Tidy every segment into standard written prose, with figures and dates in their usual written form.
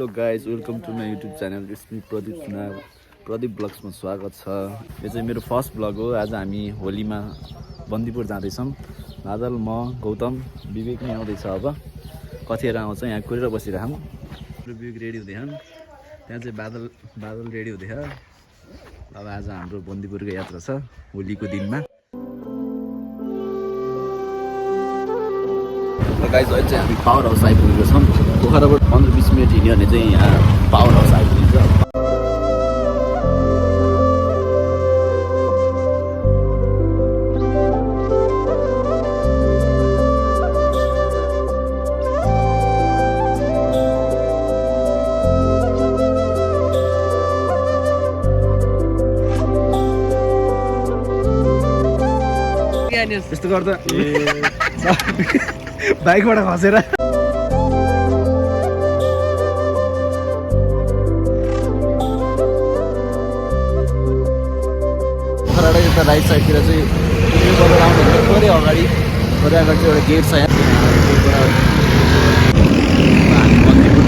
Hello guys welcome to my YouTube channel it's me Pradeep Sunar Pradeep ब्लग्समा स्वागत छ। यो चाहिँ मेरो फर्स्ट ब्लग हो। आज हामी होलीमा बन्दीपुर जाँदैछौँ। बादल, म, गौतम, विवेक नै आउँदैछ। अब कतिखेर आउँछ यहाँ कुरेर बसिरहौँ। विवेक रेडी हुँदैछन्, त्यहाँ चाहिँ बादल रेडी हुँदैछ। अब आज हाम्रो बन्दीपुरको यात्रा छ होलीको दिनमा। गाइज अहिले चाहिँ हामी पावर हाउस आइपुगेको छौँ। पोखराबाट 15-20 मिनट हिँड्यो भने चाहिँ यहाँ पावर हाउस आइपुगिन्छ। यस्तो गर्दा बाइकबाट खसेर पोखराबाट यता राइट साइडतिर चाहिँ थोरै अगाडि चाहिँ एउटा गेट छ। यहाँ हामी बन्दीपुर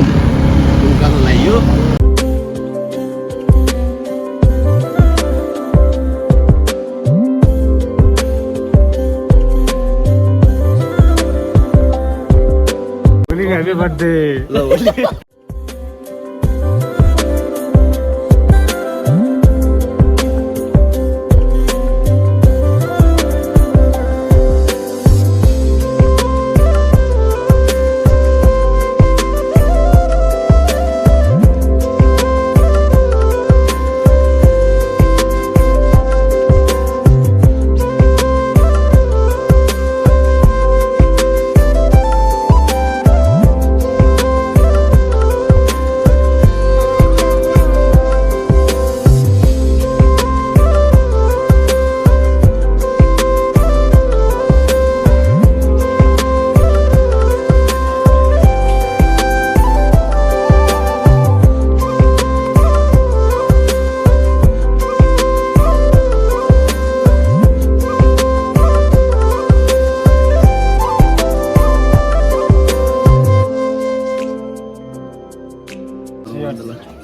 उकालो लाग्यो। Happy birthday. Lovely.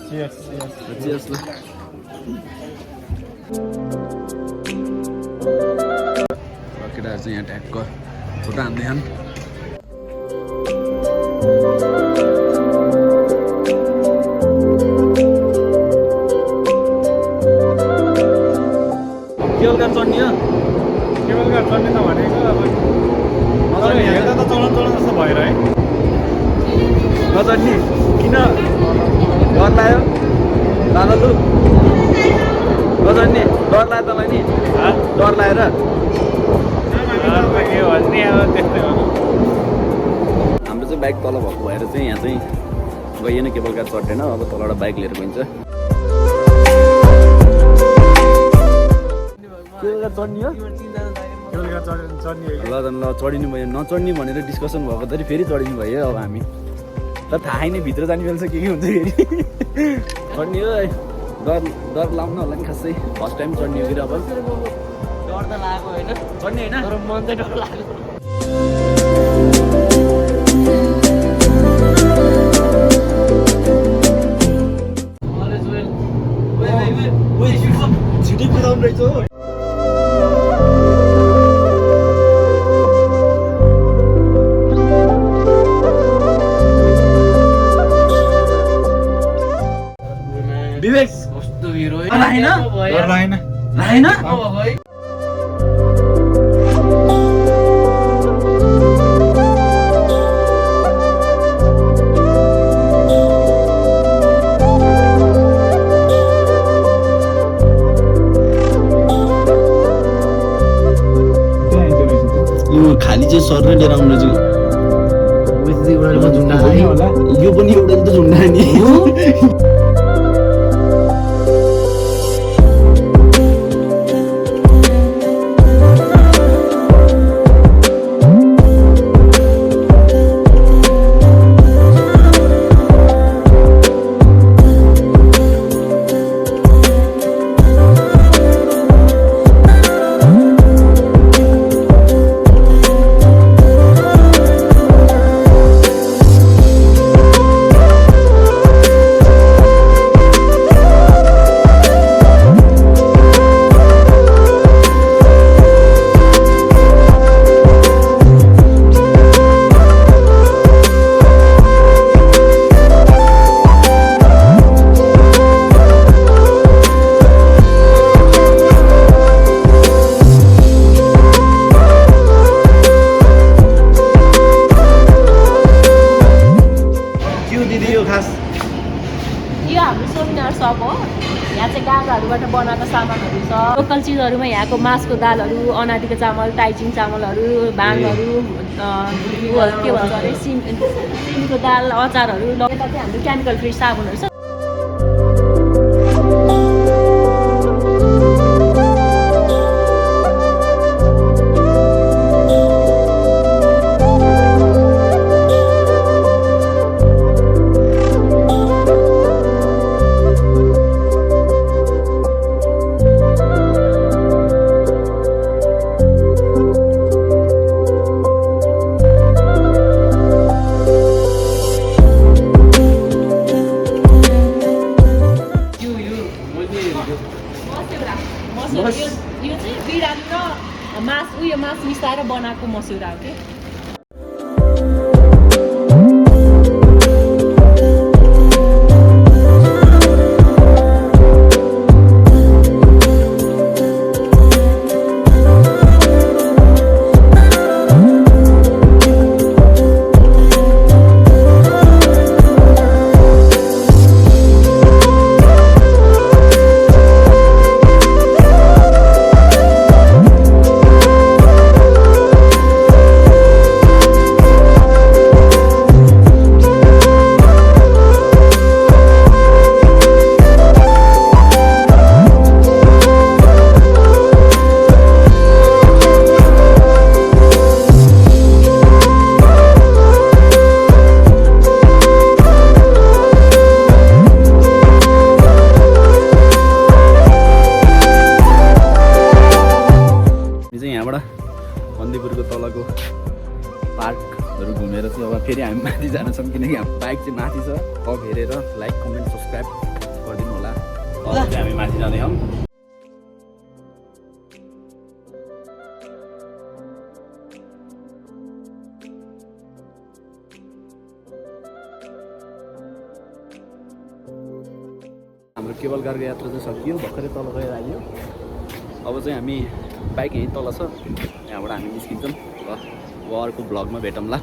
Cheers. केटाहरू चाहिँ यहाँ ट्यागको फोटो हान्दैछन्। केवलका चढ्ने हो? केवलका चढ्ने त भनेको अब नचढ्ने हेर्दा त चलन जस्तो भएर है। नचढ्ने किन डर लाग्यो? दादालु नचढ्ने डर लाग्यो तपाईँ नि? डर लागेर हाम्रो चाहिँ बाइक तल भएको भएर चाहिँ यहाँ चाहिँ गइएन, केबल कार चढ्दैन। अब तलबाट बाइक लिएर गइन्छ। केबल कार चढ्ने हो? ल ल चढिनु भयो। नचढ्ने भनेर डिस्कसन भएको त फेरि चढिनु भयो। अब हामी त थाहै नै भित्र जाने बेला चाहिँ के हुन्छ फेरि चढ्ने हो। डर लाउनु होला नि खासै। फर्स्ट टाइम चढ्ने हो कि अब डर त लागेको होइन, चढ्ने होइन तर मन चाहिँ डर लाग्यो। छिटै कुदाउनु रहेछ हो। विवेक कस्तो हिरो लागेन? यो खाली चाहिँ सर्ने लिएर आउनु चाहिँ यो पनि एउटा त झुन्डा नि। तागाहरूबाट बनाएको सामानहरू छ। लोकल चिजहरूमा यहाँको मासको दालहरू, अनादिको चामल, टाइचिङ चामलहरू, भाङहरू, के भन्छ अरे सिमको दाल, अचारहरू। यता चाहिँ हाम्रो केमिकल फ्री साबुनहरू छ। यो चाहिँ बिरालो र मास मिसाएर बनाएको मस्यौरा हो कि। बन्दीपुरको तलको पार्कहरू घुमेर चाहिँ अब फेरि हामी माथि जान्छौँ, किनकि हाम्रो बाइक चाहिँ माथि छ। अब हेरेर लाइक कमेन्ट सब्सक्राइब गरिदिनु होला। अब चाहिँ हामी माथि जाँदैछौँ। हाम्रो केबल कारको यात्रा चाहिँ सकियो, भर्खरै तल गएर आइयो। अब चाहिँ हामी बाइक यहीँ तल छ, यहाँबाट हामी निस्किन्छौँ। अब अर्को भ्लगमा भेटौँला।